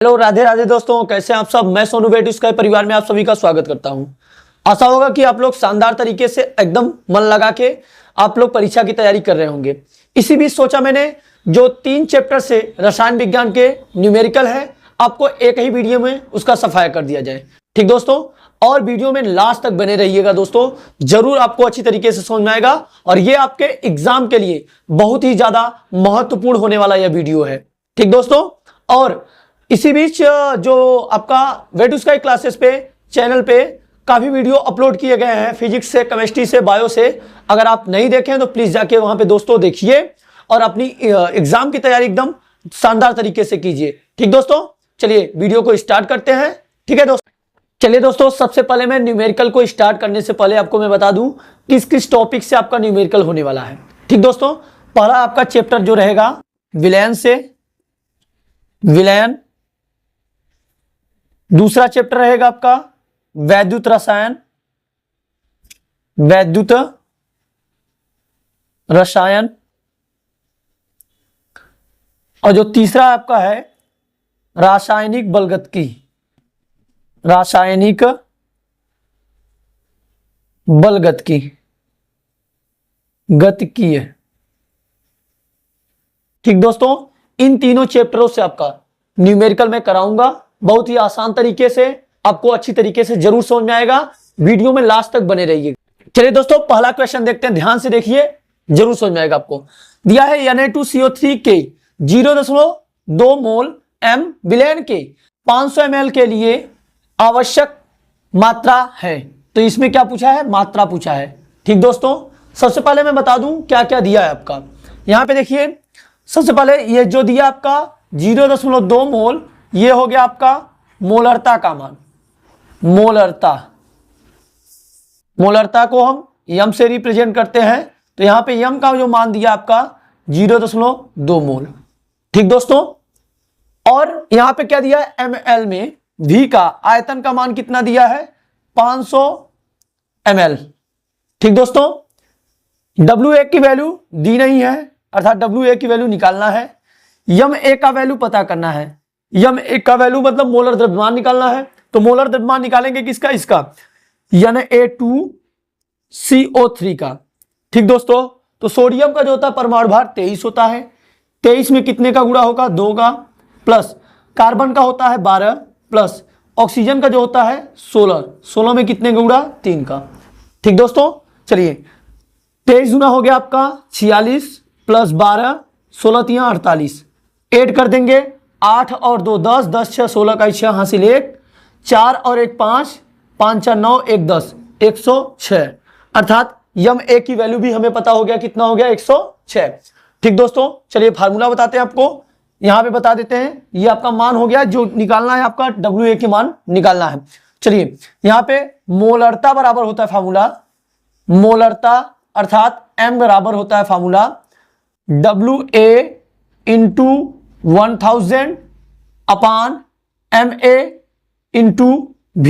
Hello, Radhe Radhe दोस्तों, कैसे हैं आप सब। मैं सोनू बेट स्काई परिवार में आप सभी का स्वागत करता हूं। आशा होगा कि आप लोग शानदार तरीके से एकदम मन लगा के आप लोग परीक्षा की तैयारी कर रहे होंगे। इसी बीच सोचा मैंने जो 3 चैप्टर से रसायन विज्ञान के न्यूमेरिकल है आपको एक ही वीडियो में उसका सफाया कर दिया जाए। ठीक दोस्तों, और वीडियो में लास्ट तक बने रहिएगा दोस्तों, जरूर आपको अच्छी तरीके से समझ में आएगा और ये आपके एग्जाम के लिए बहुत ही ज्यादा महत्वपूर्ण होने वाला यह वीडियो है। ठीक दोस्तों, और इसी बीच जो आपका वेट स्काई क्लासेस पे चैनल पे काफी वीडियो अपलोड किए गए हैं फिजिक्स से, केमिस्ट्री से, बायो से। अगर आप नहीं देखें तो प्लीज जाके वहां पे दोस्तों देखिए और अपनी एग्जाम की तैयारी एकदम शानदार तरीके से कीजिए। ठीक दोस्तों, चलिए वीडियो को स्टार्ट करते हैं। ठीक है दोस्तों, चलिए दोस्तों, सबसे पहले मैं न्यूमेरिकल को स्टार्ट करने से पहले आपको मैं बता दूं किस किस टॉपिक से आपका न्यूमेरिकल होने वाला है। ठीक दोस्तों, पहला आपका चैप्टर जो रहेगा विलयन से, विलयन। दूसरा चैप्टर रहेगा आपका वैद्युत रसायन, वैद्युत रसायन। और जो तीसरा आपका है रासायनिक बलगतिकी, रासायनिक बलगतिकी, गतिकीय। ठीक दोस्तों, इन तीनों चैप्टरों से आपका न्यूमेरिकल मैं कराऊंगा बहुत ही आसान तरीके से, आपको अच्छी तरीके से जरूर समझ में आएगा। वीडियो में लास्ट तक बने रहिए। चलिए दोस्तों, पहला क्वेश्चन देखते हैं, ध्यान से देखिए, जरूर समझ में आएगा आपको। दिया है Na2CO3 के 0.2 मोल m विलयन के 500 ml के लिए आवश्यक मात्रा है। तो इसमें क्या पूछा है? मात्रा पूछा है। ठीक दोस्तों, सबसे पहले मैं बता दूं क्या क्या दिया है आपका। यहां पे देखिए, सबसे पहले ये जो दिया आपका 0.2 मोल, ये हो गया आपका मोलरता का मान। मोलरता, मोलरता को हम यम से रिप्रेजेंट करते हैं, तो यहां पे यम का जो मान दिया आपका 0.2 मोल। ठीक दोस्तों, और यहां पे क्या दिया है? ml में V का आयतन का मान कितना दिया है? 500 ml। ठीक दोस्तों, WA की वैल्यू दी नहीं है, अर्थात WA की वैल्यू निकालना है। यम ए का वैल्यू पता करना है। यम ए का वैल्यू मतलब मोलर द्रव्यमान निकालना है। तो मोलर द्रव्यमान निकालेंगे किसका? इसका Na2CO3 का। ठीक दोस्तों, तो सोडियम का जो होता है परमाणु भार 23 होता है। 23 में कितने का गुणा होगा? 2 का, प्लस कार्बन का होता है 12, प्लस ऑक्सीजन का जो होता है 16। 16 में कितने का गुणा? 3 का। ठीक दोस्तों, चलिए 23 गुना हो गया आपका 46, प्लस 12, 16 3 48। ऐड कर देंगे 8 और 2 10, 10 6 16 का 6 हासिल 1, 4 और 1 5, 5 4 9, 1 10, 106। अर्थात यम ए की वैल्यू भी हमें पता हो गया, कितना हो गया? 106। ठीक दोस्तों, चलिए फार्मूला बताते हैं आपको, यहां पे बता देते हैं। ये आपका मान हो गया, जो निकालना है आपका WA के मान निकालना है। चलिए यहां पे मोलरता बराबर होता है फार्मूला, मोलरता अर्थात M बराबर होता है फार्मूला WA इंटू 1000 अपान MA इंटू V।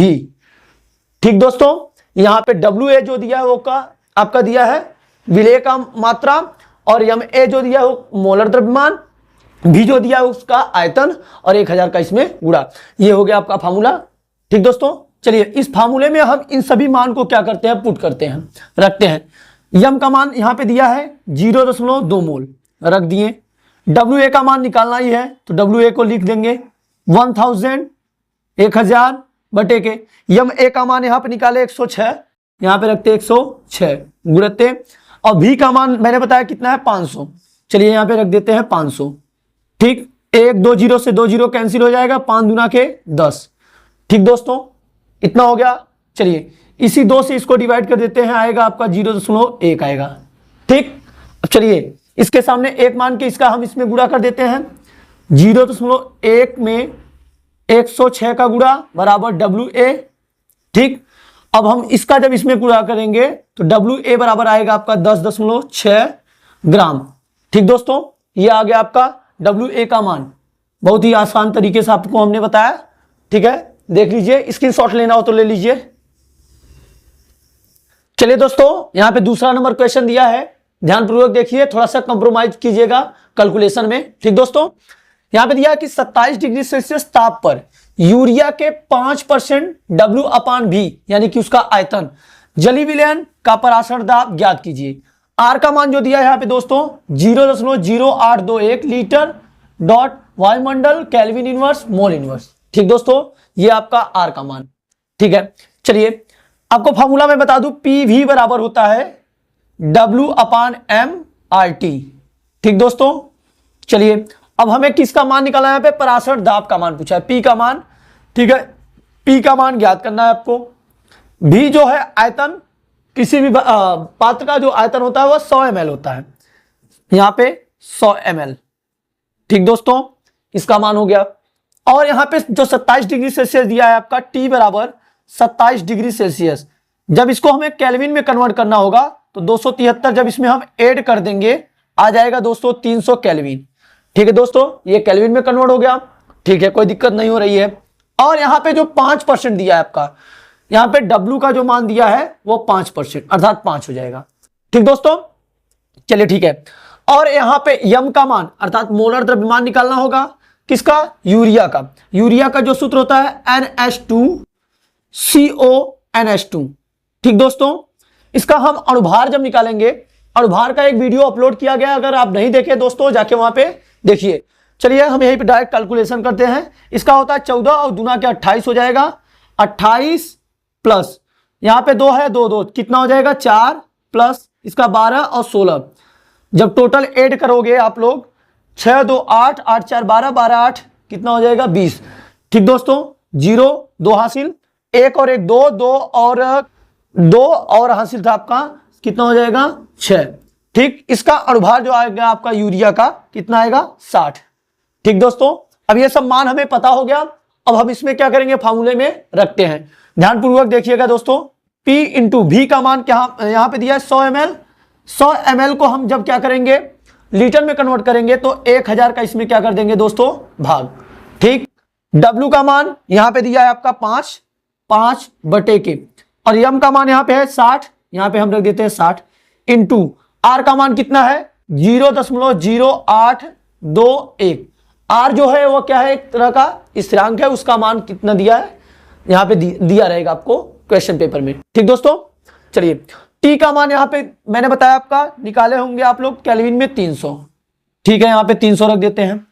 ठीक दोस्तों, यहां पे WA जो दिया है वो का आपका दिया है विलेय का मात्रा, और MA जो दिया है वो मोलर द्रव्यमान, V जो दिया है उसका आयतन, और 1000 का इसमें गुणा। ये हो गया आपका फार्मूला। ठीक दोस्तों, चलिए इस फार्मूले में हम इन सभी मान को क्या करते हैं? पुट करते हैं, रखते हैं। यम का मान यहां पे दिया है 0.2 मोल, रख दिए। WA का मान निकालना ही है, तो WA को लिख देंगे 1000, 1000 बटे के यम ए का मान यहां पे निकाले 106, यहां पे रखते 106 गुणते, और V का मान मैंने बताया कितना है? 500। चलिए यहां पे रख देते हैं 500। ठीक, 1 2 0 से 2 0 कैंसिल हो जाएगा, 5 दूना के 10। ठीक दोस्तों, इतना हो गया। चलिए इसी 2 से इसको डिवाइड कर देते हैं, आएगा आपका 0.1 आएगा। ठीक, अब चलिए इसके सामने एक मान के इसका हम इसमें गुणा कर देते हैं। 0.1 में 106 का गुणा बराबर WA। ठीक, अब हम इसका जब इसमें गुणा करेंगे तो WA बराबर आएगा आपका 10.6 ग्राम। ठीक दोस्तों, ये आ गया आपका WA का मान। बहुत ही आसान तरीके से आपको हमने बताया। ठीक है, देख लीजिए, स्क्रीनशॉट लेना हो तो ले लीजिए। चलिए दोस्तों, यहां पे दूसरा नंबर क्वेश्चन दिया है, ध्यानपूर्वक देखिए, थोड़ा सा कंप्रोमाइज कीजिएगा कैलकुलेशन में। ठीक दोस्तों, यहां पे दिया है कि 27 डिग्री सेल्सियस ताप पर यूरिया के 5% W/V यानी कि उसका आयतन, जलीय विलयन का पराशर दाब ज्ञात कीजिए। आर का मान जो दिया है यहाँ पे दोस्तों 0.0821 लीटर डॉट वायुमंडल केल्विन इनवर्स मोल इनवर्स। ठीक दोस्तों, ये आपका आर का मान। ठीक है, चलिए आपको फॉर्मूला में बता दूं, PV बराबर होता है W/m/RT। ठीक दोस्तों, चलिए अब हमें किसका मान निकालना है, यहाँ पे पराशर दाब का मान पूछा है, P का मान। ठीक है, P का मान ज्ञात करना है आपको। V जो है आयतन, किसी भी पात्र का जो आयतन होता है वह 100 ml होता है, यहां पे 100 ml। ठीक दोस्तों, इसका मान हो गया। और यहां पे जो 27 डिग्री सेल्सियस दिया है आपका, T बराबर 27 डिग्री सेल्सियस, जब इसको हमें केल्विन में कन्वर्ट करना होगा तो 273 जब इसमें हम ऐड कर देंगे आ जाएगा दोस्तों 300 केल्विन। ठीक है दोस्तों, ये केल्विन में कन्वर्ट हो गया। ठीक है, कोई दिक्कत नहीं हो रही है। और यहां पे जो 5% दिया है आपका, यहां पे W का जो मान दिया है वो 5% अर्थात 5 हो जाएगा। ठीक दोस्तों, चलिए ठीक है। और यहां पे यम का मान अर्थात मोलर द्रव्यमान निकालना होगा, किसका, यूरिया का। यूरिया का जो सूत्र होता है NH2CONH2। ठीक दोस्तों, इसका हम अणुभार जब निकालेंगे, अणुभार का एक वीडियो अपलोड किया गया, अगर आप नहीं देखे दोस्तों जाके वहां पे देखिए। चलिए हम यहीं पे डायरेक्ट कैलकुलेशन करते हैं। इसका होता है 14 और दूना क्या 28 हो जाएगा। 28 प्लस यहां पे 2 है, 2 2 कितना हो जाएगा 4 प्लस इसका 12 और 16, जब टोटल ऐड करोगे आप लोग 6 2 8 8 4 12 12 8 कितना हो जाएगा 20। ठीक दोस्तों, 0 2 हासिल, 1 और 1 2 2 और हासिल था आपका, कितना हो जाएगा 6। ठीक, इसका अणुभार जो आएगा आपका यूरिया का कितना आएगा 60। ठीक दोस्तों, अब ये सब मान हमें पता हो गया। अब हम इसमें क्या करेंगे, फार्मूले में रखते हैं। ध्यानपूर्वक देखिएगा दोस्तों, P इंटू V का मान क्या यहां पे दिया है 100 ml। 100 ml को हम जब क्या करेंगे लीटर में कन्वर्ट करेंगे तो 1000 का इसमें क्या कर देंगे दोस्तों भाग। ठीक, W का मान यहां पे दिया है आपका 5 बटे के, और यम का मान यहां पे है 60, यहां पे हम रख देते हैं 60 इंटू R का मान कितना है 0.0821। R जो है वो क्या है, एक तरह का स्थिरांक है, उसका मान कितना दिया है यहां पे दिया रहेगा आपको क्वेश्चन पेपर में। ठीक दोस्तों, चलिए T का मान यहां पे मैंने बताया आपका निकाले होंगे आप लोग केल्विन में 300। ठीक है, यहां पे 300 रख देते हैं।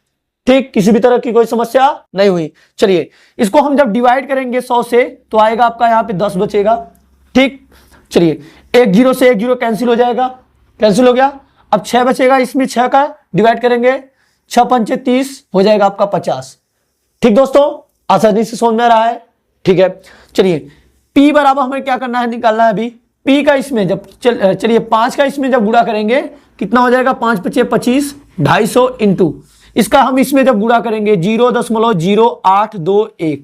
ठीक, किसी भी तरह की कोई समस्या नहीं हुई। चलिए इसको हम जब डिवाइड करेंगे 100 से तो आएगा आपका यहां पे 10 बचेगा। ठीक, चलिए 1 0 से 1 0 कैंसिल हो जाएगा, कैंसिल हो गया। अब 6 बचेगा, इसमें 6 का डिवाइड करेंगे, 6 पंचे 30 हो जाएगा आपका 50। ठीक दोस्तों, आसानी से समझ में आ रहा है। ठीक है, चलिए P बराबर हमें क्या करना है, निकालना है अभी। P का इसमें जब चलिए 5 का इसमें जब गुणा करेंगे कितना हो जाएगा 5 पचे 25, 250 इंटू इसका हम इसमें जब गुणा करेंगे 0.0821,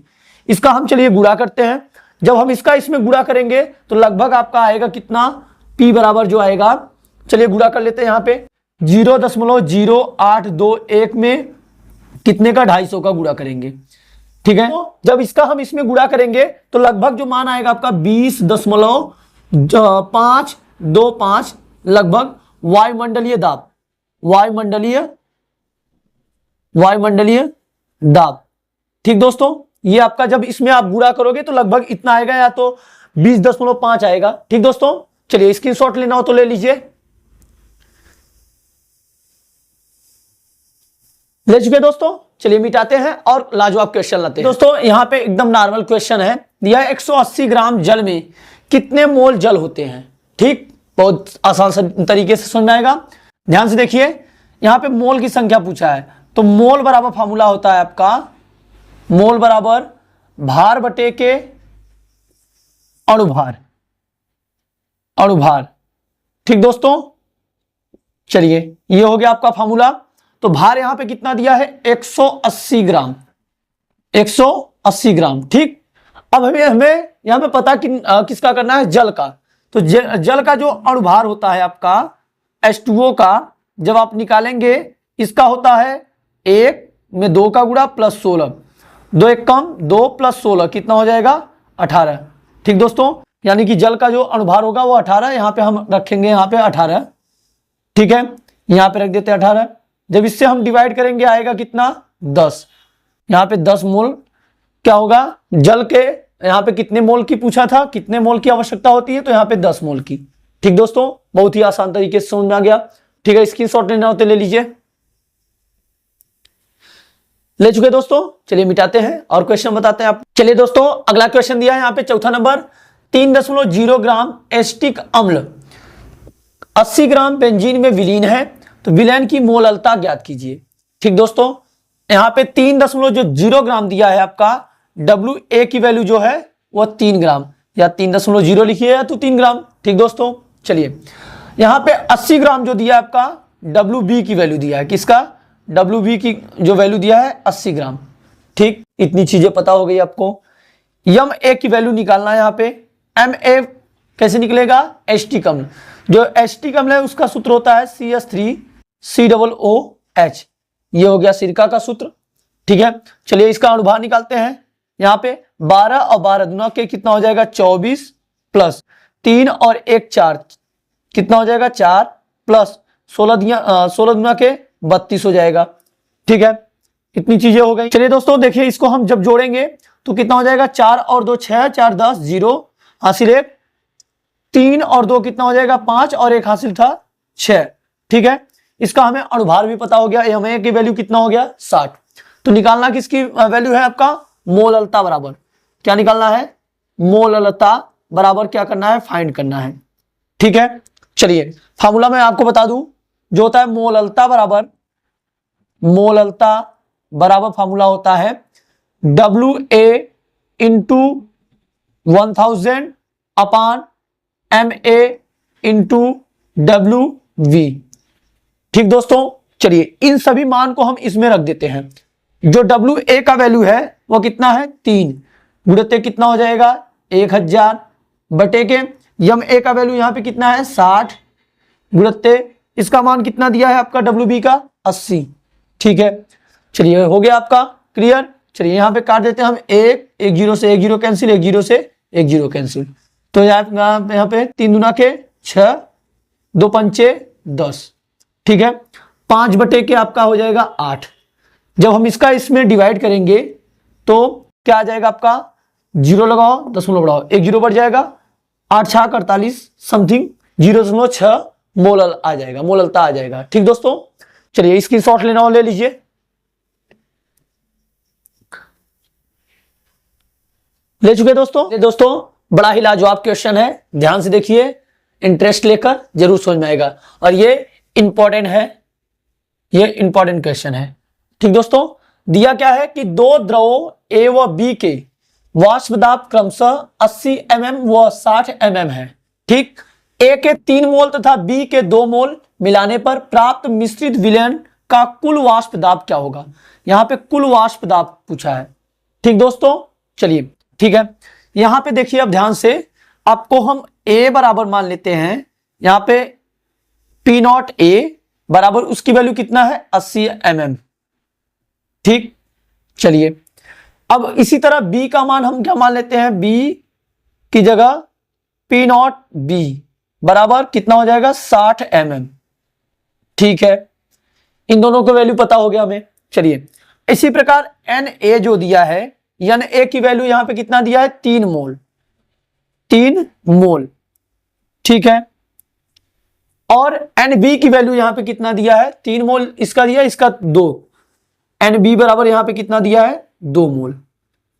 इसका हम चलिए गुणा करते हैं। जब हम इसका इसमें गुणा करेंगे तो लगभग आपका आएगा कितना, P बराबर जो आएगा, चलिए गुणा कर लेते हैं यहाँ पे 0.0821 में कितने का 250 का गुणा करेंगे। ठीक है, तो जब इसका हम इसमें गुणा करेंगे तो लगभग जो मान आएगा आपका 20.525 लगभग वायुमंडलीय दाब, वायुमंडलीय दाब। ठीक दोस्तों, ये आपका जब इसमें आप गुणा करोगे तो लगभग इतना आएगा, या तो 20.5 आएगा। ठीक दोस्तों, चलिए स्क्रीनशॉट लेना हो तो ले लीजिए। ले चुके दोस्तों, चलिए मिटाते हैं और लाजवाब क्वेश्चन लाते हैं। दोस्तों यहां पे एकदम नॉर्मल क्वेश्चन है, दिया है 180 ग्राम जल में कितने मोल जल होते हैं। ठीक, बहुत आसान तरीके से समझ में आएगा। ध्यान से देखिए, यहां पे मोल की संख्या पूछा है, तो मोल बराबर फार्मूला होता है आपका मोल बराबर भार बटे के अणुभार। ठीक दोस्तों, चलिए ये हो गया आपका फार्मूला। तो भार यहां पे कितना दिया है 180 ग्राम, 180 ग्राम। ठीक, अब हमें यहां पे पता किसका करना है, जल का। तो जल का जो अणुभार होता है आपका H2O का, जब आप निकालेंगे इसका होता है 1 में 2 का गुणा प्लस 16, 2 1 कम 2 प्लस 16 कितना हो जाएगा 18। ठीक दोस्तों, यानी कि जल का जो अणुभार होगा वो 18, यहां पे हम रखेंगे यहां पे 18। ठीक है, यहां पे रख देते हैं 18। जब इससे हम डिवाइड करेंगे आएगा कितना 10। यहाँ पे 10 मोल क्या होगा जल के, यहाँ पे कितने मोल की पूछा था, कितने मोल की आवश्यकता होती है, तो यहाँ पे 10 मोल की। ठीक दोस्तों, बहुत ही आसान तरीके से समझ में आ गया। ठीक है, स्क्रीनशॉट लेना होते ले लीजिए। ले चुके दोस्तों, चलिए मिटाते हैं और क्वेश्चन बताते हैं आप। चलिए दोस्तों, अगला क्वेश्चन दिया है यहाँ पे चौथा नंबर, 3.0 ग्राम एसिटिक अम्ल 80 ग्राम बेंजीन में विलीन है, तो विलयन की मोललता ज्ञात कीजिए। ठीक दोस्तों, यहाँ पे 3.0 ग्राम दिया है आपका, WA की वैल्यू जो है वह 3 ग्राम, या 3.0 लिखिए या तो 3 ग्राम। ठीक दोस्तों, चलिए यहाँ पे 80 ग्राम जो दिया है आपका, WB की वैल्यू दिया है, किसका, WB की जो वैल्यू दिया है 80 ग्राम। ठीक, इतनी चीजें पता हो गई आपको। MA की वैल्यू निकालना है। यहाँ पे MA कैसे निकलेगा, एसिटिक अम्ल, जो एसिटिक अम्ल है उसका सूत्र होता है CH3COOH, ये हो गया सिरका का सूत्र। ठीक है, चलिए इसका अनुभार निकालते हैं। यहाँ पे 12 और 12 गुना के कितना हो जाएगा 24, प्लस 3 और 1 4, कितना हो जाएगा 4, प्लस 16 गुना के 32 हो जाएगा। ठीक है, इतनी चीजें हो गई। चलिए दोस्तों देखिए, इसको हम जब जोड़ेंगे तो कितना हो जाएगा, 4 और 2 6, 4 10, 0 हासिल 1, 3 और 2 कितना हो जाएगा 5, और 1 हासिल था 6। ठीक है, इसका हमें अनुभार भी पता हो गया, MA की वैल्यू कितना हो गया 60। तो निकालना किसकी वैल्यू है आपका, मोललता बराबर क्या निकालना है, मोललता बराबर क्या करना है, फाइंड करना है। ठीक है, चलिए फार्मूला मैं आपको बता दूं, जो होता है मोललता बराबर फार्मूला होता है WA इंटू 1000 अपान MA इंटू WV। ठीक दोस्तों, चलिए इन सभी मान को हम इसमें रख देते हैं। जो WA का वैल्यू है वो कितना है 3, गुणित कितना हो जाएगा 1000, बटे के MA का वैल्यू यहाँ पे कितना है 60, गुणित इसका मान कितना दिया है आपका WB का 80। ठीक है, चलिए हो गया आपका क्लियर। चलिए यहाँ पे काट देते हैं हम, 1 0 से 1 0 कैंसिल, 1 0 से 1 0 कैंसिल, तो यहाँ पे 3 दुना के 6, 2 पंचे 10। ठीक है, 5 बटे के आपका हो जाएगा 8। जब हम इसका इसमें डिवाइड करेंगे तो क्या आ जाएगा आपका, 0 लगाओ, दशमलव बढ़ाओ, 1 0 बढ़ जाएगा, 8 6 48 समथिंग 0.6 मोलल आ जाएगा, मोललता आ जाएगा। ठीक दोस्तों, चलिए इसकी शॉर्ट लेना हो ले लीजिए। ले चुके दोस्तों, बड़ा ही लाजवाब क्वेश्चन है, ध्यान से देखिए, इंटरेस्ट लेकर जरूर समझ में आएगा, और ये इंपॉर्टेंट है, ये इंपॉर्टेंट क्वेश्चन है। ठीक दोस्तों, दिया क्या है कि दो द्रवों A व B के वाष्प दाब क्रमशः 80 mm व 60 mm है। ठीक, A के 3 मोल तथा B के 2 मोल मिलाने पर प्राप्त मिश्रित विलयन का कुल वाष्प दाब क्या होगा। यहाँ पे कुल वाष्प दाब पूछा है। ठीक दोस्तों, चलिए ठीक है, यहां पे देखिए अब ध्यान से, आपको हम A बराबर मान लेते हैं, यहां पे P0A बराबर उसकी वैल्यू कितना है 80 mm। ठीक, चलिए अब इसी तरह B का मान हम क्या मान लेते हैं, B की जगह P0B बराबर कितना हो जाएगा 60 mm। ठीक है, इन दोनों को वैल्यू पता हो गया हमें। चलिए इसी प्रकार Na जो दिया है, Na की वैल्यू यहां पे कितना दिया है 3 मोल। ठीक है, और Nb की वैल्यू यहां पे कितना दिया है 3 मोल, इसका दिया, इसका 2, Nb बराबर यहां पे कितना दिया है 2 मोल।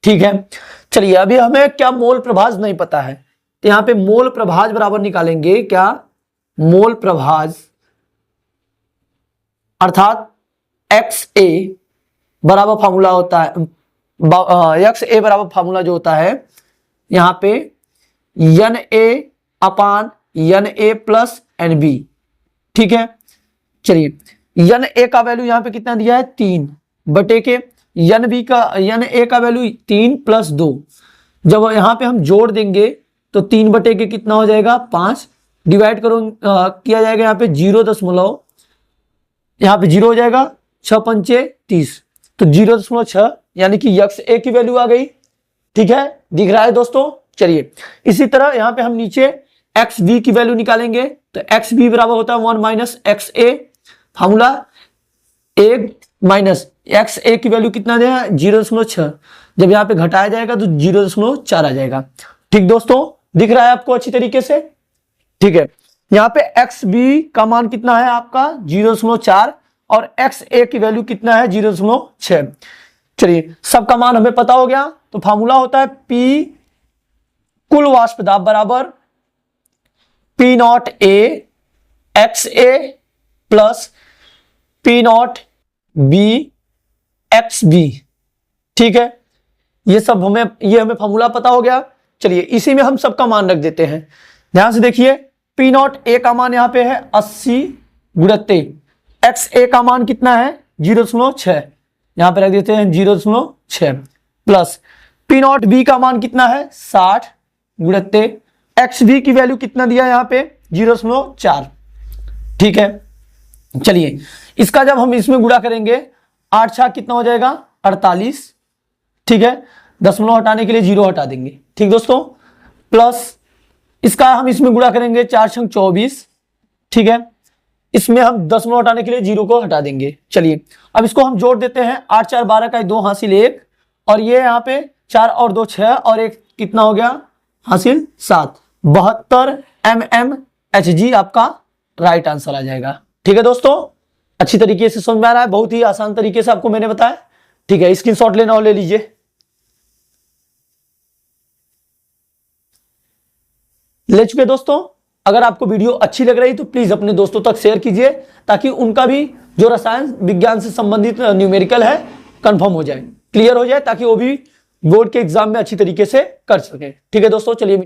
ठीक है, चलिए अभी हमें क्या मोल प्रभाज नहीं पता है, तो यहां पे मोल प्रभाज बराबर निकालेंगे, क्या मोल प्रभाज अर्थात XA बराबर फार्मूला होता है, XA बराबर फार्मूला जो होता है यहां पे Na अपान Na प्लस Nb। ठीक है, चलिए Na का वैल्यू यहां पे कितना दिया है 3, बटे के Na का वैल्यू 3 प्लस 2, जब यहां पे हम जोड़ देंगे तो 3 बटे के कितना हो जाएगा 5, डिवाइड करो किया जाएगा यहाँ पे 0.0, यहाँ पे 0 हो जाएगा, 6 पंचे 30, तो 0.6 यानी कि XA की वैल्यू आ गई। ठीक है, दिख रहा है दोस्तों। चलिए इसी तरह यहाँ पे हम नीचे XB की वैल्यू निकालेंगे, तो XB बराबर होता है 1 minus XA, formula 1 minus X A की वैल्यू कितना देगा 0.6, जब यहाँ पे घटाया जाएगा तो 0.4 आ जाएगा। ठीक दोस्तों, दिख रहा है आपको अच्छी तरीके से? ठीक है, यहाँ पे एक्स बी का मान कितना है आपका 0.4 और एक्स ए की वैल्यू कितना है 0.6। चलिए, सबका मान हमें पता हो गया। तो फार्मूला होता है पी कुल वाष्प दाब बराबर P naught A X A plus P naught B X B. ठीक है, ये हमें फार्मूला पता हो गया। चलिए, इसी में हम सबका मान रख देते हैं। ध्यान से देखिए, पी नॉट ए का मान यहाँ पे है 80 गुणित्ते एक्स ए का मान कितना है 0.6, यहां पे रख देते हैं 0.6 प्लस पी नॉट बी का मान कितना है 60 गुणित्ते एक्स बी की वैल्यू कितना दिया यहाँ पे 0.4। ठीक है, चलिए इसका जब हम इसमें गुणा करेंगे 8 छाक कितना हो जाएगा 48। ठीक है, दशमलव हटाने के लिए 0 हटा देंगे। ठीक दोस्तों, प्लस इसका हम इसमें गुणा करेंगे 4 छंग 24। ठीक है, इसमें हम दशमलव हटाने के लिए 0 को हटा देंगे। चलिए अब इसको हम जोड़ देते हैं। 8 4 12 का 2 हासिल 1 और ये यहाँ पे 4 और 2 6 और 1 कितना हो गया हासिल 7। 72 mmHg आपका राइट आंसर आ जाएगा। ठीक है दोस्तों, अच्छी तरीके से समझ में आ रहा है? बहुत ही आसान तरीके से आपको मैंने बताया। ठीक है, स्क्रीनशॉट लेना हो ले लीजिए। ले चुके दोस्तों। अगर आपको वीडियो अच्छी लग रही तो प्लीज अपने दोस्तों तक शेयर कीजिए ताकि उनका भी जो रसायन विज्ञान से संबंधित न्यूमेरिकल है कंफर्म हो जाए, क्लियर हो जाए, ताकि वो भी बोर्ड के एग्जाम में अच्छी तरीके से कर सके। ठीक है दोस्तों, चलिए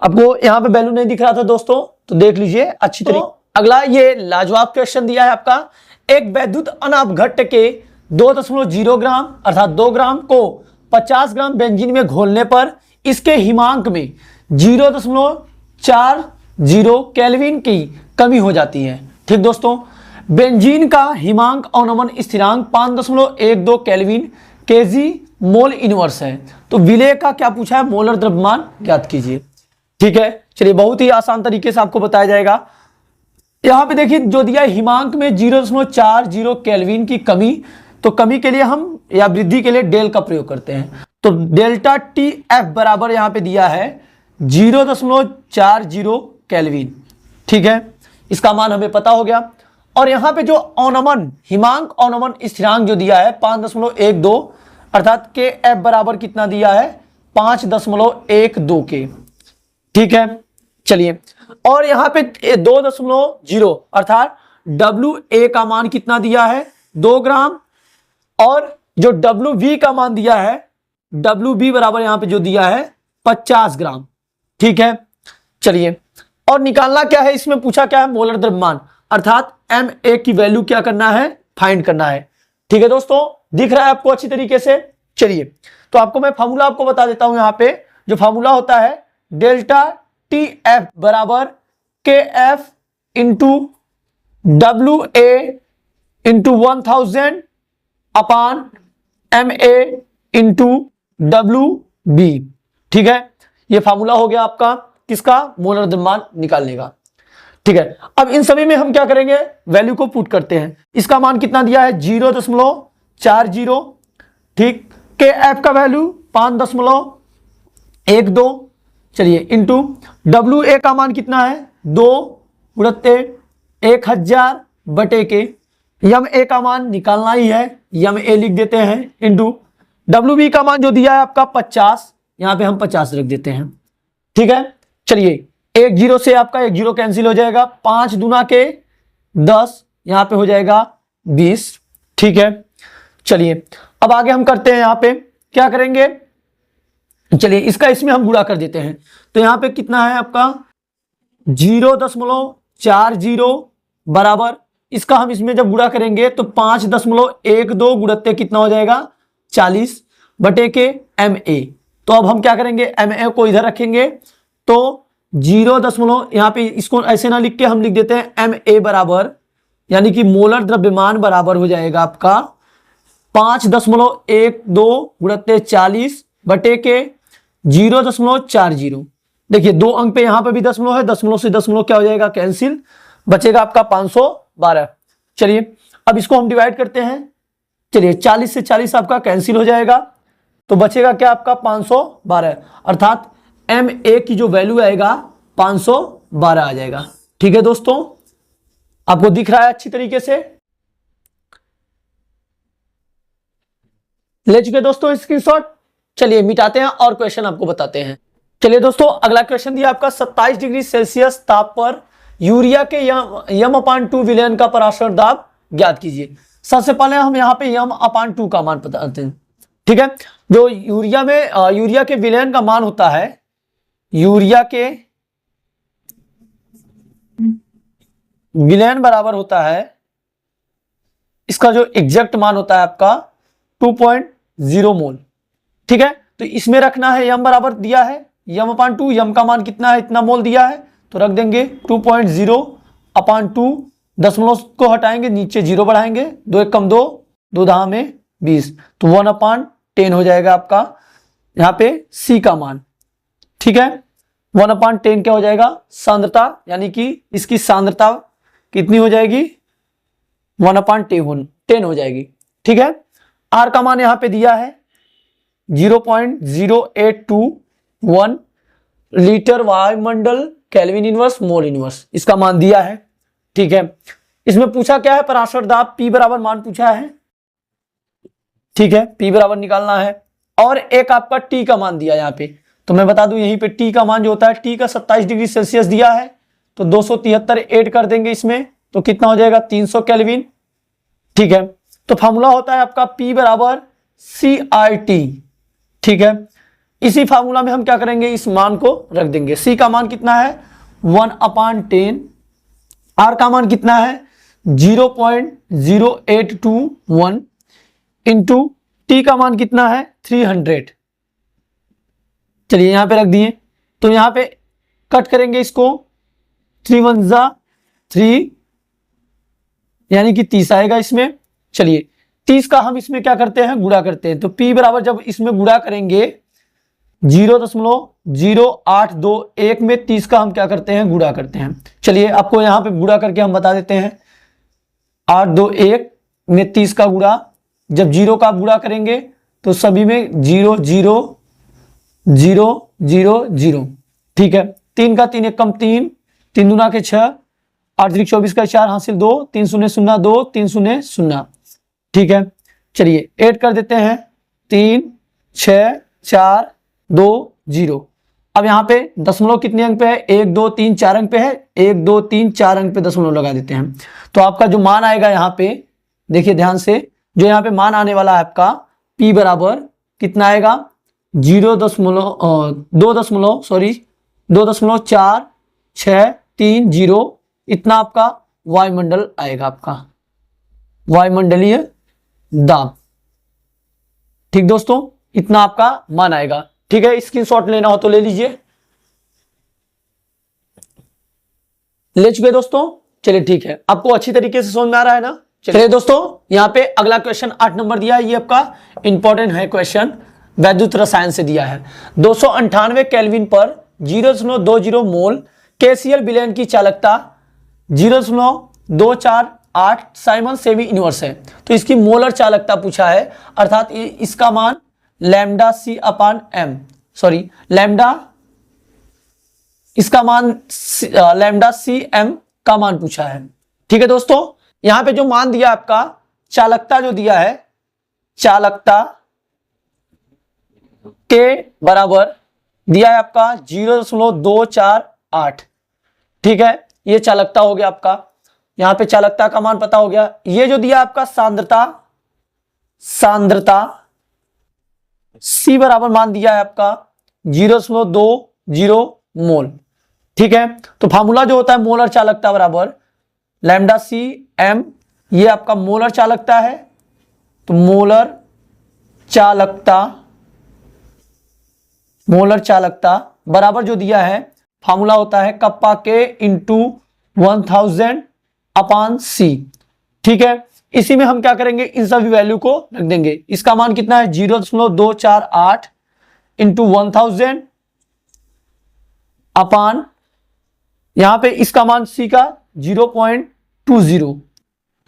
आपको यहाँ पे वैल्यू नहीं दिख रहा था दोस्तों, तो देख लीजिए अच्छी तरीके। अगला ये लाजवाब क्वेश्चन दिया है आपका, एक वैद्युत अनापघट्ट के 2.0 ग्राम अर्थात 2 ग्राम को 50 ग्राम बेंजीन में घोलने पर इसके हिमांक में 0.40 केल्विन की कमी हो जाती है। ठीक दोस्तों, बेंजीन का हिमांक अवनमन स्थिरांक 5.12 केल्विन केजी मोल इनवर्स है। तो विलेय का क्या पूछा है, मोलर द्रव्यमान ज्ञात कीजिए। ठीक है, चलिए बहुत ही आसान तरीके से आपको बताया जाएगा। यहां पे देखिए जो दिया है हिमांक में 0.40 केल्विन की कमी, तो कमी के लिए हम या वृद्धि के लिए डेल का प्रयोग करते हैं। तो डेल्टा टी एफ बराबर यहां पे दिया है 0.40 केल्विन। ठीक है, इसका मान हमें पता हो गया। और यहां पे जो अवनमन हिमांक अवनमन स्थिरांक जो दिया है 5.12 अर्थात के एफ बराबर कितना दिया है 5.12 के। ठीक है, चलिए और यहां पे 2.0 अर्थात डब्ल्यू ए का मान कितना दिया है 2 ग्राम और जो डब्ल्यू वी का मान दिया है डब्ल्यू बी बराबर यहां पे जो दिया है 50 ग्राम। ठीक है, चलिए और निकालना क्या है, इसमें पूछा क्या है मोलर द्रव्यमान अर्थात एम ए की वैल्यू क्या करना है फाइंड करना है। ठीक है दोस्तों, दिख रहा है आपको अच्छी तरीके से? चलिए तो आपको मैं फार्मूला आपको बता देता हूं। यहां पे जो फार्मूला होता है डेल्टा टी एफ बराबर K F into W A into 1000 upon M A into W B. ठीक है, ये फार्मूला हो गया आपका किसका, मोलर द्रव्यमान निकालने का। ठीक है, अब इन सभी में हम क्या करेंगे, वैल्यू को पुट करते हैं। इसका मान कितना दिया है 0.40। ठीक, के एफ का वैल्यू 5.12। चलिए इंटू डब्ल्यू ए का मान कितना है 2 गुणित्ते 1000 बटे के यम ए का मान निकालना ही है, यम ए लिख देते हैं इंटू डब्ल्यू बी का मान जो दिया है आपका 50, यहां पे हम 50 रख देते हैं। ठीक है, चलिए 1 0 से आपका 1 0 कैंसिल हो जाएगा, 5 दूना के 10 यहां पे हो जाएगा 20। ठीक है, चलिए अब आगे हम करते हैं, यहां पे क्या करेंगे, चलिए इसका इसमें हम गुणा कर देते हैं। तो यहां पे कितना है आपका 0.40 बराबर, इसका हम इसमें जब गुणा करेंगे तो 5.12 गुणित्ते कितना हो जाएगा 40 बटे के एम ए। तो अब हम क्या करेंगे, एम ए को इधर रखेंगे तो 0. यहां पे इसको ऐसे ना लिख के हम लिख देते हैं एम ए बराबर यानी कि मोलर द्रव्यमान बराबर हो जाएगा आपका 5.12 गुणित्ते 40 बटे के 0.40। देखिए 2 अंक पे यहां पे भी दशमलव है, दशमलव से दशमलव क्या हो जाएगा कैंसिल, बचेगा आपका 512। चलिए अब इसको हम डिवाइड करते हैं। चलिए 40 से 40 आपका कैंसिल हो जाएगा, तो बचेगा क्या आपका 512, अर्थात एम ए की जो वैल्यू आएगा 512 आ जाएगा। ठीक है दोस्तों, आपको दिख रहा है अच्छी तरीके से? ले चुके दोस्तों स्क्रीनशॉट। चलिए मिटाते हैं और क्वेश्चन आपको बताते हैं। चलिए दोस्तों, अगला क्वेश्चन दिया आपका 27 डिग्री सेल्सियस ताप पर यूरिया के यम/2 विलयन का पराशर दाब ज्ञात कीजिए। सबसे पहले हम यहाँ पे यम/2 का मान बताते हैं। ठीक है, जो यूरिया के विलयन का मान होता है, यूरिया के विलयन बराबर होता है, इसका जो एग्जैक्ट मान होता है आपका 2.0 मोल। ठीक है, तो इसमें रखना है यम बराबर दिया है यम/2, यम का मान कितना है, इतना मोल दिया है, तो रख देंगे 2.0/2, दशमलव को हटाएंगे, नीचे 0 बढ़ाएंगे, 2 1 कम 2, 2 दहा में 20, तो 1/10 हो जाएगा आपका यहाँ पे सी का मान। ठीक है, 1/10 क्या हो जाएगा, सांद्रता, यानी कि इसकी सांद्रता कितनी हो जाएगी, 1/10 हो जाएगी। ठीक है, आर का मान यहाँ पे दिया है 0.0821 लीटर वायुमंडल केल्विन इनवर्स मोल इनवर्स, इसका मान दिया है। ठीक है, इसमें पूछा क्या है, पराशर दाब P बराबर मान पूछा है। ठीक है, P बराबर निकालना है, और एक आपका T का मान दिया यहाँ पे, तो मैं बता दूं यहीं पे T का मान जो होता है, T का 27 डिग्री सेल्सियस दिया है, तो 273 ऐड कर देंगे इसमें, तो कितना हो जाएगा 300 केल्विन। ठीक है, तो फॉर्मूला होता है आपका P बराबर CRT। ठीक है, इसी फार्मूला में हम क्या करेंगे, इस मान को रख देंगे। C का मान कितना है 1/10, R का मान कितना है 0.0821 इंटू T का मान कितना है 300। चलिए यहां पे रख दिए, तो यहां पे कट करेंगे इसको, 3 1 3, यानी कि 30 आएगा इसमें। चलिए 30 का हम इसमें क्या करते हैं, गुणा करते हैं, तो P बराबर जब इसमें गुणा करेंगे 0.0821 में 30 का हम क्या करते हैं, गुणा करते हैं। चलिए आपको यहां पे गुणा करके हम बता देते हैं, 821 में 30 का गुणा, जब 0 का गुणा करेंगे तो सभी में 0 0 0 0 0। ठीक है, 3 का 3 1 कम 3, 3 दूना के 6, 8 3 24 का 4 हासिल 2, 3 0 0 2, 3 0 0। ठीक है, चलिए ऐड कर देते हैं, 3 6 4 2 0। अब यहाँ पे दशमलव कितने अंक पे है, 1 2 3 4 अंक पे है, 1 2 3 4 अंक पे दशमलव लगा देते हैं, तो आपका जो मान आएगा यहाँ पे, देखिए ध्यान से, जो यहाँ पे मान आने वाला है आपका P बराबर कितना आएगा 2.460, इतना आपका वायुमंडल आएगा, आपका वायुमंडलीय दाब। ठीक दोस्तों, इतना आपका मान आएगा। ठीक है, स्क्रीनशॉट लेना हो तो ले लीजिए। ले चुके दोस्तों? चलिए ठीक है, आपको अच्छी तरीके से समझ में आ रहा है ना? चलिए दोस्तों, यहां पे अगला क्वेश्चन 8 नंबर दिया है, ये आपका इंपॉर्टेंट है क्वेश्चन, वैद्युत रसायन से दिया है। 298 केल्विन पर 0.20 मोल KCl विलयन की चालकता 0.248 साइमन सेमी इनवर्स है, तो इसकी मोलर चालकता पूछा है, अर्थात इसका मान लैम्डा C/m, सॉरी लैम्डा, इसका मान लैम्डा CM का मान पूछा है। ठीक है दोस्तों, यहां पे जो मान दिया आपका, चालकता जो दिया है, चालकता के बराबर दिया है आपका 0.248। ठीक है, ये चालकता हो गया आपका, यहां पे चालकता का मान पता हो गया। ये जो दिया आपका सांद्रता, सांद्रता C बराबर मान दिया है आपका 0.20 मोल। ठीक है, तो फार्मूला जो होता है मोलर चालकता बराबर लैम्डा CM, ये आपका मोलर चालकता है, तो मोलर चालकता बराबर जो दिया है, फार्मूला होता है कप्पा के इंटू 1000/C। ठीक है, इसी में हम क्या करेंगे, इन सभी वैल्यू को रख देंगे। इसका मान कितना है 0.248 इंटू 1000 अपान, यहां पे इसका मान C का 0.20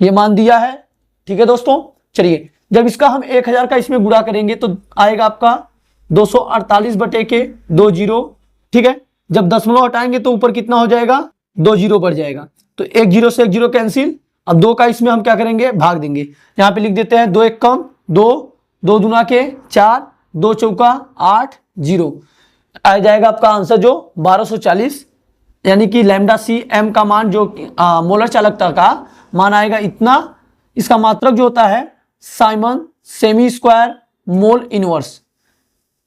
ये मान दिया है, ठीक है दोस्तों। चलिए जब इसका हम 1000 का इसमें गुणा करेंगे तो आएगा आपका 248 बटे के 2 जीरो। ठीक है, जब दशमलव हटाएंगे तो ऊपर कितना हो जाएगा, 2 जीरो बढ़ जाएगा, तो 1 जीरो से 1 जीरो कैंसिल। अब 2 का इसमें हम क्या करेंगे, भाग देंगे। यहाँ पे लिख देते हैं 2 एक कम 2, 2 दूना के 4, 2 चौका 8, 0 आ जाएगा आपका आंसर जो 1240, यानी कि लैम्डा सी एम का मान जो मोलर चालकता का मान आएगा इतना। इसका मात्रक जो होता है Simon semi square mole inverse.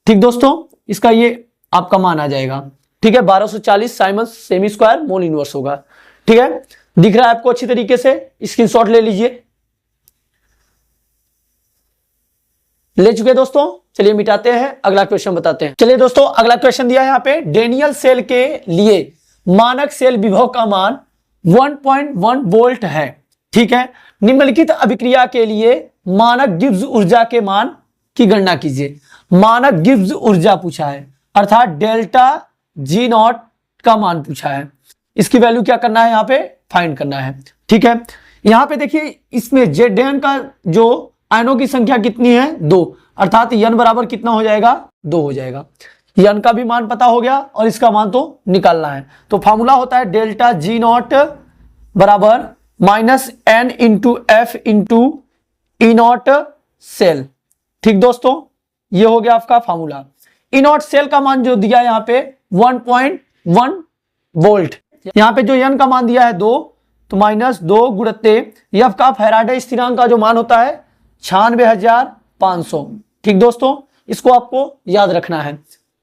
ठीक दोस्तों, इसका ये आपका मान आ जाएगा। ठीक है, 1240 Simon semi square mole inverse होगा। ठीक है, दिख रहा है आपको अच्छी तरीके से, स्क्रीनशॉट ले लीजिए। ले चुके दोस्तों, चलिए मिटाते हैं, अगला क्वेश्चन बताते हैं। चलिए दोस्तों अगला क्वेश्चन दिया है यहाँ पे, डेनियल सेल के लिए मानक सेल विभव का मान 1.1 वोल्ट है। ठीक है, निम्नलिखित अभिक्रिया के लिए मानक गिब्स ऊर्जा के मान की गणना कीजिए। मानक गिब्स ऊर्जा पूछा है, अर्थात डेल्टा जी नॉट का मान पूछा है। इसकी वैल्यू क्या करना है, यहाँ पे फाइंड करना है। ठीक है, यहाँ पे देखिए इसमें Zn का जो आयनों की संख्या कितनी है, 2, अर्थात n बराबर कितना हो जाएगा, 2 हो जाएगा। n का भी मान पता हो गया और इसका मान तो निकालना है। तो फॉर्मूला होता है डेल्टा जी नॉट बराबर -n into F into E not cell. ठीक दोस्तों, ये हो गया आपका फॉर्मूला। ई नॉट सेल का मान जो दिया यहाँ पे 1.1 वोल्ट, यहाँ पे जो n का मान दिया है 2, तो -2 गुणित एफ का फैराडे स्थिरांक का जो मान होता है 96,500। ठीक दोस्तों, इसको आपको याद रखना है।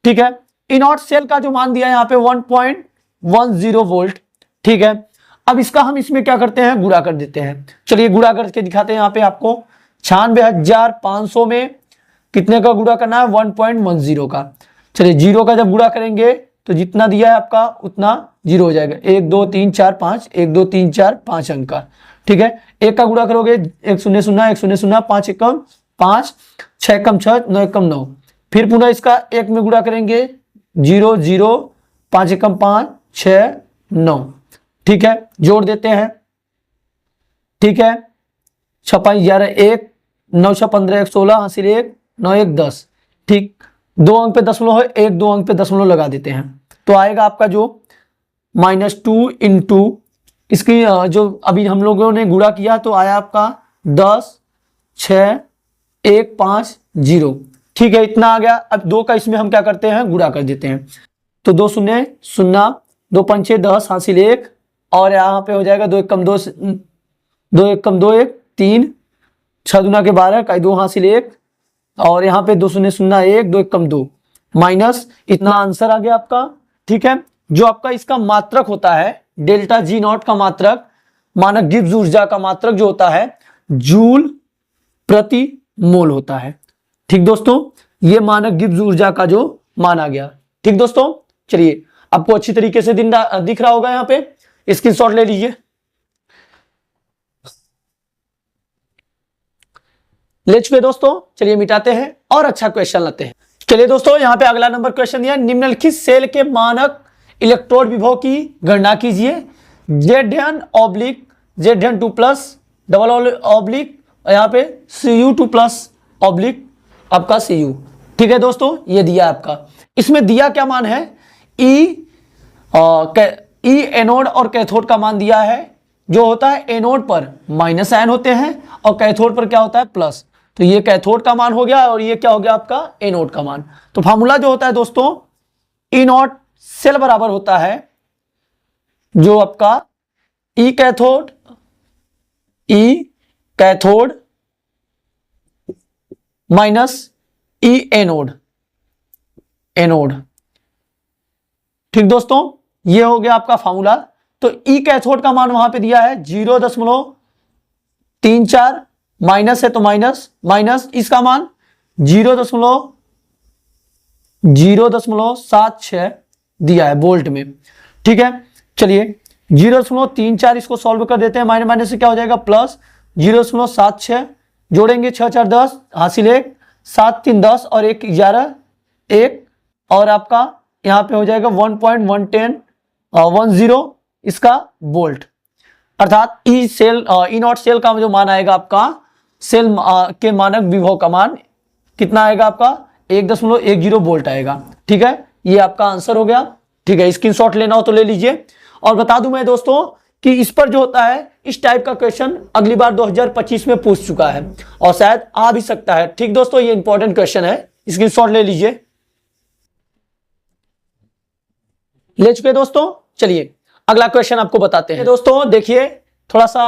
ठीक है, ई नॉट सेल का जो मान दिया है यहाँ पे 1.10 वोल्ट। ठीक है, अब इसका हम इसमें क्या करते हैं, गुणा कर देते हैं। चलिए गुणा करके दिखाते हैं। यहाँ पे आपको 96,500 में कितने का गुणा करना है, 1.10 का। चलिए 0 का जब गुणा करेंगे तो जितना दिया है आपका उतना 0 हो जाएगा। 1 2 3 4 5, 1 2 3 4 5 अंक का। ठीक है, 1 का गुणा करोगे 1 0 0 1 0 0, 5 एकम 5, 6 एकम 6, 9 एकम 9। फिर पुनः इसका 1 में गुणा करेंगे 0 0, 5 एकम 5, 6 9। ठीक है, जोड़ देते हैं। ठीक है, 6 5 11 1, 9 6 15 1 16, हासिल 1, 9 1 10। ठीक, 2 अंक पे दशमलव है, 1 2 अंक पे दशमलव लगा देते हैं, तो आएगा आपका जो -2 इंटू इसकी जो अभी हम लोगों ने गुणा किया तो आया आपका 10 6 1 5 0। ठीक है, इतना आ गया। अब 2 का इसमें हम क्या करते हैं, गुणा कर देते हैं। तो 2 0 0, 2 5 6 10, हासिल 1, और यहाँ पे हो जाएगा 2 1 कम 2, 2 1 कम 2 1 3, 6 दूना के 12 का 2, हासिल 1, और यहाँ पे 2 0 0 1, 2 1 कम 2, माइनस इतना आंसर आ गया आपका। ठीक है, जो आपका इसका मात्रक होता है डेल्टा जी नॉट का मात्रक, मानक गिब्स ऊर्जा का मात्रक जो होता है जूल प्रति मोल होता है। ठीक दोस्तों, ये मानक गिब्स ऊर्जा का जो मान आ गया। ठीक दोस्तों, चलिए आपको अच्छी तरीके से दिख रहा होगा, यहाँ पे स्क्रीनशॉट ले लीजिए। ले चुके दोस्तों, चलिए मिटाते हैं और अच्छा क्वेश्चन लाते हैं। चलिए दोस्तों, यहाँ पे अगला नंबर क्वेश्चन दिया, निम्नलिखित सेल के मानक इलेक्ट्रोड विभव की गणना कीजिए। Zn oblique Zn 2 plus double oblique, यहाँ पे Cu 2 प्लस ऑब्लिक आपका Cu। ठीक है दोस्तों, ये दिया आपका। इसमें दिया क्या मान है, ई एनोड और कैथोड का मान दिया है। जो होता है एनोड पर माइनस आयन होते हैं और कैथोड पर क्या होता है, प्लस। तो ये कैथोड का मान हो गया और ये क्या हो गया आपका, एनोड का मान। तो फार्मूला जो होता है दोस्तों, ई नॉट सेल बराबर होता है जो आपका ई कैथोड माइनस ई एनोड। ठीक दोस्तों, ये हो गया आपका फार्मूला। तो ई कैथोड का मान वहां पे दिया है 0.34, माइनस है तो माइनस इसका मान 0.76 दिया है वोल्ट में। ठीक है, चलिए 0.34 इसको सॉल्व कर देते हैं। माइनस से क्या हो जाएगा, प्लस 0.76, जोड़ेंगे 6 4 10, हासिल 1, 7 3 10 और 1 11 1, और आपका यहाँ पे हो जाएगा 1.10 इसका वोल्ट, अर्थात ई नॉट सेल का जो मान आएगा आपका सेल के मानक विभव का मान कितना आएगा आपका 1.10 वोल्ट आएगा। ठीक है, ये आपका आंसर हो गया। ठीक है, स्क्रीनशॉट लेना हो तो ले लीजिए। और बता दूं मैं दोस्तों कि इस पर जो होता है इस टाइप का क्वेश्चन अगली बार 2025 में पूछ चुका है और शायद आ भी सकता है। ठीक दोस्तों, ये इंपॉर्टेंट क्वेश्चन है, स्क्रीनशॉट ले लीजिए। ले चुके दोस्तों, चलिए अगला क्वेश्चन आपको बताते हैं। दोस्तों देखिए, थोड़ा सा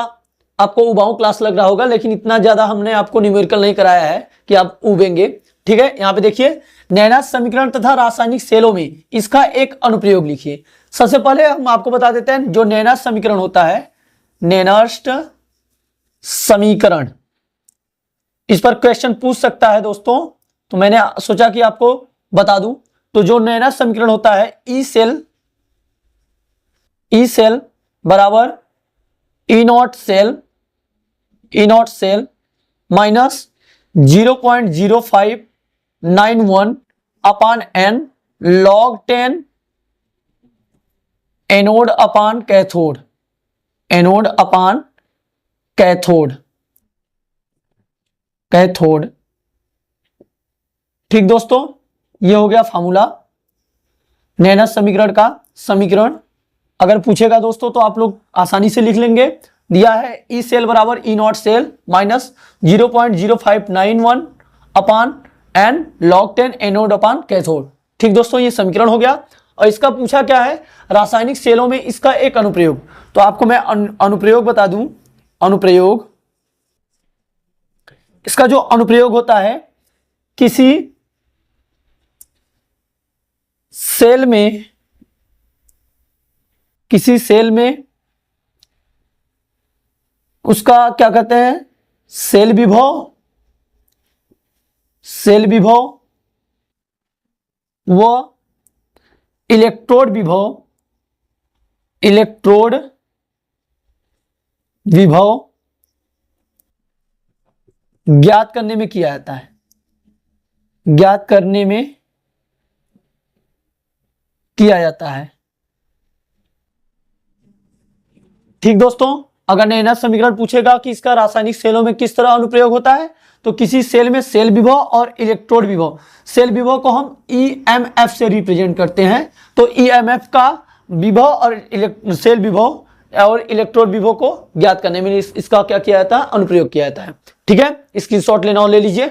आपको उबाऊ क्लास लग रहा होगा, लेकिन इतना ज्यादा हमने आपको न्यूमेरिकल नहीं कराया है कि आप उबेंगे। ठीक है, यहां पे देखिए, नैनॉस्ट समीकरण तथा रासायनिक सेलों में इसका एक अनुप्रयोग लिखिए। सबसे पहले हम आपको बता देते हैं जो नैनॉस्ट समीकरण होता है, नैनॉस्ट समीकरण, इस पर क्वेश्चन पूछ सकता है दोस्तों, तो मैंने सोचा कि आपको बता दूं। तो जो नैनॉस्ट समीकरण होता है, ई सेल बराबर E not cell minus 0.0591 upon N log 10 anode upon cathode. ठीक दोस्तों, ये हो गया फार्मूला नैनॉस्ट समीकरण का। समीकरण अगर पूछेगा दोस्तों तो आप लोग आसानी से लिख लेंगे। दिया है ई सेल बराबर E not cell minus 0.0591 upon N log 10 anode upon cathode. ठीक दोस्तों, ये समीकरण हो गया। और इसका पूछा क्या है, रासायनिक सेलों में इसका एक अनुप्रयोग। तो आपको मैं अनुप्रयोग बता दूं। अनुप्रयोग, इसका जो अनुप्रयोग होता है, किसी सेल में उसका क्या कहते हैं, सेल विभव व इलेक्ट्रोड विभव ज्ञात करने में किया जाता है। ठीक दोस्तों, अगर नैनॉस्ट समीकरण पूछेगा कि इसका रासायनिक सेलों में किस तरह अनुप्रयोग होता है, तो किसी सेल में सेल विभव और इलेक्ट्रोड विभव, सेल विभव को हम ईएमएफ से रिप्रेजेंट करते हैं। तो ईएमएफ का विभव और सेल विभव और इलेक्ट्रोड विभव को ज्ञात करने में इसका क्या किया जाता है, अनुप्रयोग किया जाता है। ठीक है, स्क्रीनशॉट लेना हो ले लीजिए।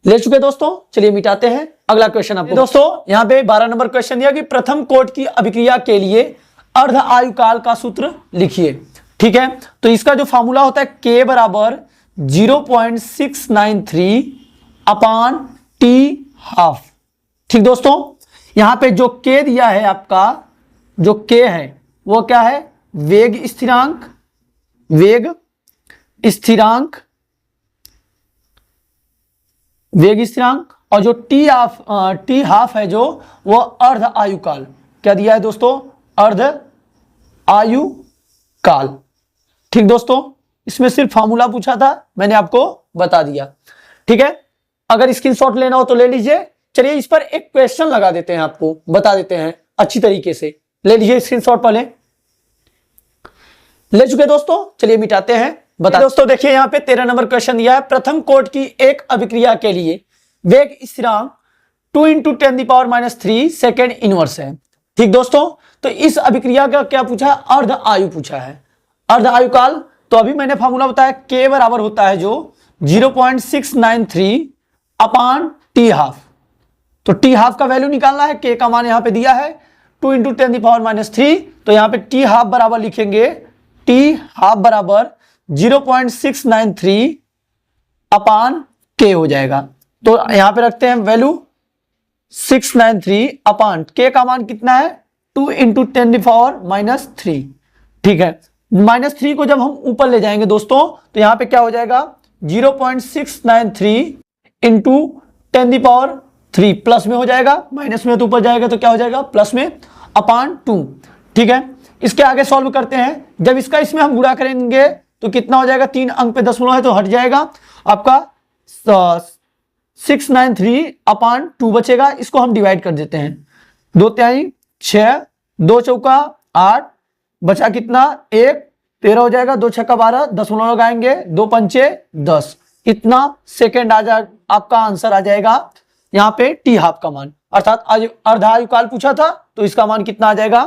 ले चुके दोस्तों, चलिए मिटाते हैं अगला क्वेश्चन आपको। दोस्तों यहां पे 12 नंबर क्वेश्चन दिया कि प्रथम कोट की अभिक्रिया के लिए अर्ध आयुकाल का सूत्र लिखिए। ठीक है, तो इसका जो फार्मूला होता है K बराबर 0.693 अपान टी हाफ। ठीक दोस्तों, यहां पे जो K दिया है आपका, जो K है वो क्या है, वेग स्थिरांक, और जो टी हाफ है जो वो अर्ध आयुकाल। क्या दिया है दोस्तों, अर्ध आयुकाल। ठीक दोस्तों, इसमें सिर्फ फार्मूला पूछा था, मैंने आपको बता दिया। ठीक है, अगर स्क्रीनशॉट लेना हो तो ले लीजिए। चलिए इस पर एक क्वेश्चन लगा देते हैं, आपको बता देते हैं अच्छी तरीके से। ले लीजिए स्क्रीनशॉट, पहले ले चुके दोस्तों, चलिए मिटाते हैं। बता दोस्तों, देखिए यहां पे 13 नंबर क्वेश्चन दिया है, प्रथम कोट की एक अभिक्रिया के लिए वेग स्थिरांक 2 × 10⁻³ सेकेंड इनवर्स है। ठीक दोस्तों, तो इस अभिक्रिया का क्या पूछा, अर्ध आयु पूछा है, अर्ध आयुकाल। तो अभी मैंने फार्मूला बताया, K बराबर होता है जो 0.693 अपान टी हाफ। तो टी हाफ का वैल्यू निकालना है, K का मान यहां पे दिया है 2 × 10⁻³ तो यहां पे टी हाफ बराबर लिखेंगे, टी हाफ बराबर 0.693 अपान K हो जाएगा। तो यहां पे रखते हैं वैल्यू 693 अपान K का मान कितना है, 2 × 10⁻³ ठीक है, -3 को जब हम ऊपर ले जाएंगे दोस्तों, तो यहां पे क्या हो जाएगा, 0.693 × 10⁻³ प्लस में हो जाएगा, माइनस में तो ऊपर जाएगा तो क्या हो जाएगा, प्लस में अपान 2। ठीक है, इसके आगे सॉल्व करते हैं। जब इसका इसमें हम गुणा करेंगे तो कितना हो जाएगा, 3 अंक पे दशमलव है तो हट जाएगा, आपका 693 अपान 2 बचेगा। इसको हम डिवाइड कर देते हैं, 2 तिहाई 6, 2 चौका 8, बचा कितना 1, 13 हो जाएगा, 2 छक्का 12, 10 लगाएंगे, 2 पंचे 10, इतना सेकेंड आ जा आपका आंसर आ जाएगा यहाँ पे टी हाफ का मान, अर्थात अर्धा आयुकाल पूछा था तो इसका मान कितना आ जाएगा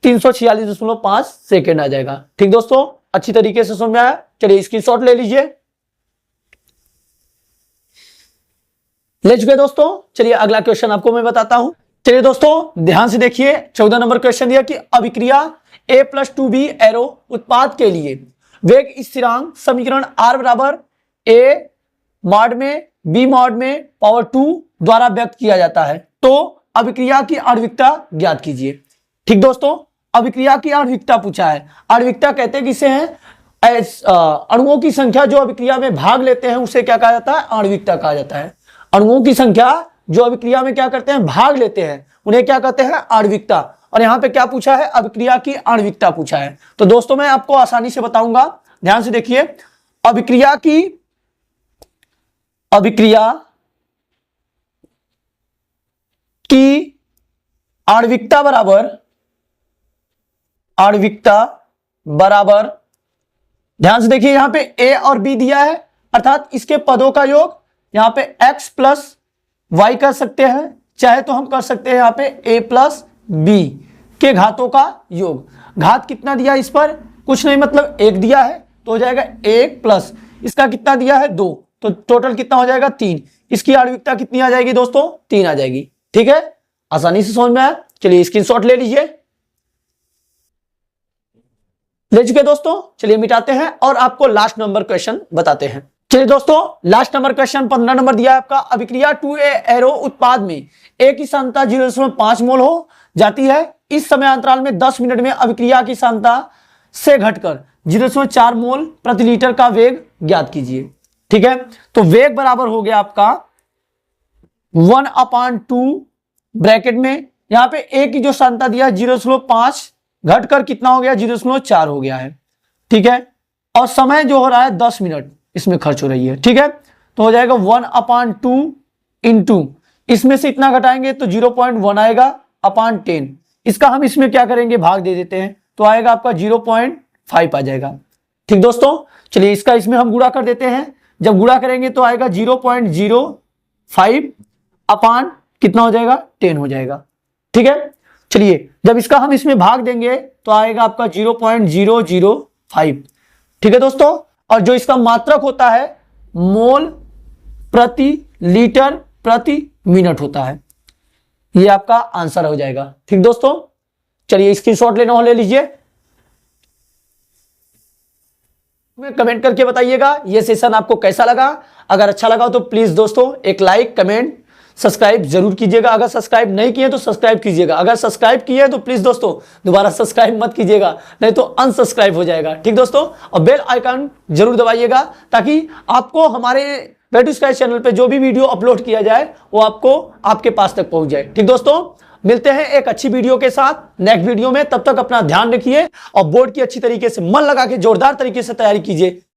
346.5 सेकेंड आ जाएगा। ठीक दोस्तों, अच्छी तरीके से समझ में आया। चलिए स्क्रीनशॉट ले लीजिए। ले चुके दोस्तों, चलिए अगला क्वेश्चन आपको मैं बताता हूं। चलिए दोस्तों ध्यान से देखिए, 14 नंबर क्वेश्चन दिया कि अभिक्रिया A+2B एरो उत्पाद के लिए वेग स्थिरांक समीकरण R बराबर A मॉड में B मॉड में पावर 2 द्वारा व्यक्त किया जाता है, तो अभिक्रिया की आणविकता ज्ञात कीजिए। ठीक दोस्तों, अभिक्रिया की आणविकता पूछा है। आणविकता कहते हैं किसे हैं, अणुओं की संख्या जो अभिक्रिया में भाग लेते हैं उसे क्या कहा जाता है, आणविकता कहा जाता है। अणुओं की संख्या जो अभिक्रिया में क्या करते हैं, भाग लेते हैं, उन्हें क्या कहते हैं, आणविकता। और यहां पे क्या पूछा है, अभिक्रिया की आणविकता पूछा है। तो दोस्तों मैं आपको आसानी से बताऊंगा, ध्यान से देखिए। अभिक्रिया की आणविकता बराबर ध्यान से देखिए, यहां पे A और B दिया है, अर्थात इसके पदों का योग यहां पे x प्लस वाई कर सकते हैं, चाहे तो हम कर सकते हैं यहां पे A प्लस B के घातों का योग। घात कितना दिया इस पर, कुछ नहीं, मतलब 1 दिया है तो हो जाएगा 1 प्लस इसका कितना दिया है 2, तो टोटल कितना हो जाएगा 3। इसकी आणविकता कितनी आ जाएगी दोस्तों, 3 आ जाएगी। ठीक है, आसानी से समझ में आया। चलिए स्क्रीनशॉट ले लीजिए। ले चुके दोस्तों, चलिए मिटाते हैं और आपको लास्ट नंबर क्वेश्चन बताते हैं। चलिए दोस्तों लास्ट नंबर क्वेश्चन 15 नंबर दिया है आपका। अभिक्रिया 2A एरो उत्पाद में A की सांद्रता 0.5 मोल हो जाती है, इस समय अंतराल में 10 मिनट में अभिक्रिया की सांद्रता से घटकर 0.4 मोल प्रति लीटर का वेग ज्ञात कीजिए। ठीक है, तो वेग बराबर हो गया आपका 1/2 ब्रैकेट में, यहां पे A की जो सांद्रता दिया 0.5 घटकर कितना हो गया, 0.4 हो गया है। ठीक है, और समय जो हो रहा है 10 मिनट इसमें खर्च हो रही है। ठीक है, तो हो जाएगा 1/2 इंटू इसमें से इतना घटाएंगे तो 0.1 आएगा अपॉन 10, इसका हम इसमें क्या करेंगे, भाग दे देते हैं, तो आएगा आपका 0.5 आ जाएगा। ठीक दोस्तों, चलिए इसका इसमें हम गुणा कर देते हैं, जब गुणा करेंगे तो आएगा 0.05 अपॉन कितना हो जाएगा, 10 हो जाएगा। ठीक है, चलिए जब इसका हम इसमें भाग देंगे तो आएगा आपका 0.005। ठीक है दोस्तों, और जो इसका मात्रक होता है मोल प्रति लीटर प्रति मिनट होता है, ये आपका आंसर हो जाएगा। ठीक दोस्तों, चलिए स्क्रीनशॉट लेना हो ले लीजिए। कमेंट करके बताइएगा ये सेशन आपको कैसा लगा। अगर अच्छा लगा तो प्लीज दोस्तों एक लाइक, कमेंट, सब्सक्राइब जरूर कीजिएगा। अगर सब्सक्राइब नहीं किए तो सब्सक्राइब कीजिएगा। अगर सब्सक्राइब किए तो प्लीज दोस्तों दोबारा सब्सक्राइब मत कीजिएगा, नहीं तो अनसब्सक्राइब हो जाएगा। ठीक दोस्तों, और बेल आइकन जरूर दबाइएगा ताकि आपको हमारे वेट स्काई चैनल पे जो भी वीडियो अपलोड किया जाए वो आपको आपके पास तक पहुंच जाए। ठीक दोस्तों, मिलते हैं एक अच्छी वीडियो के साथ नेक्स्ट वीडियो में। तब तक अपना ध्यान रखिए और बोर्ड की अच्छी तरीके से मन लगा के जोरदार तरीके से तैयारी कीजिए।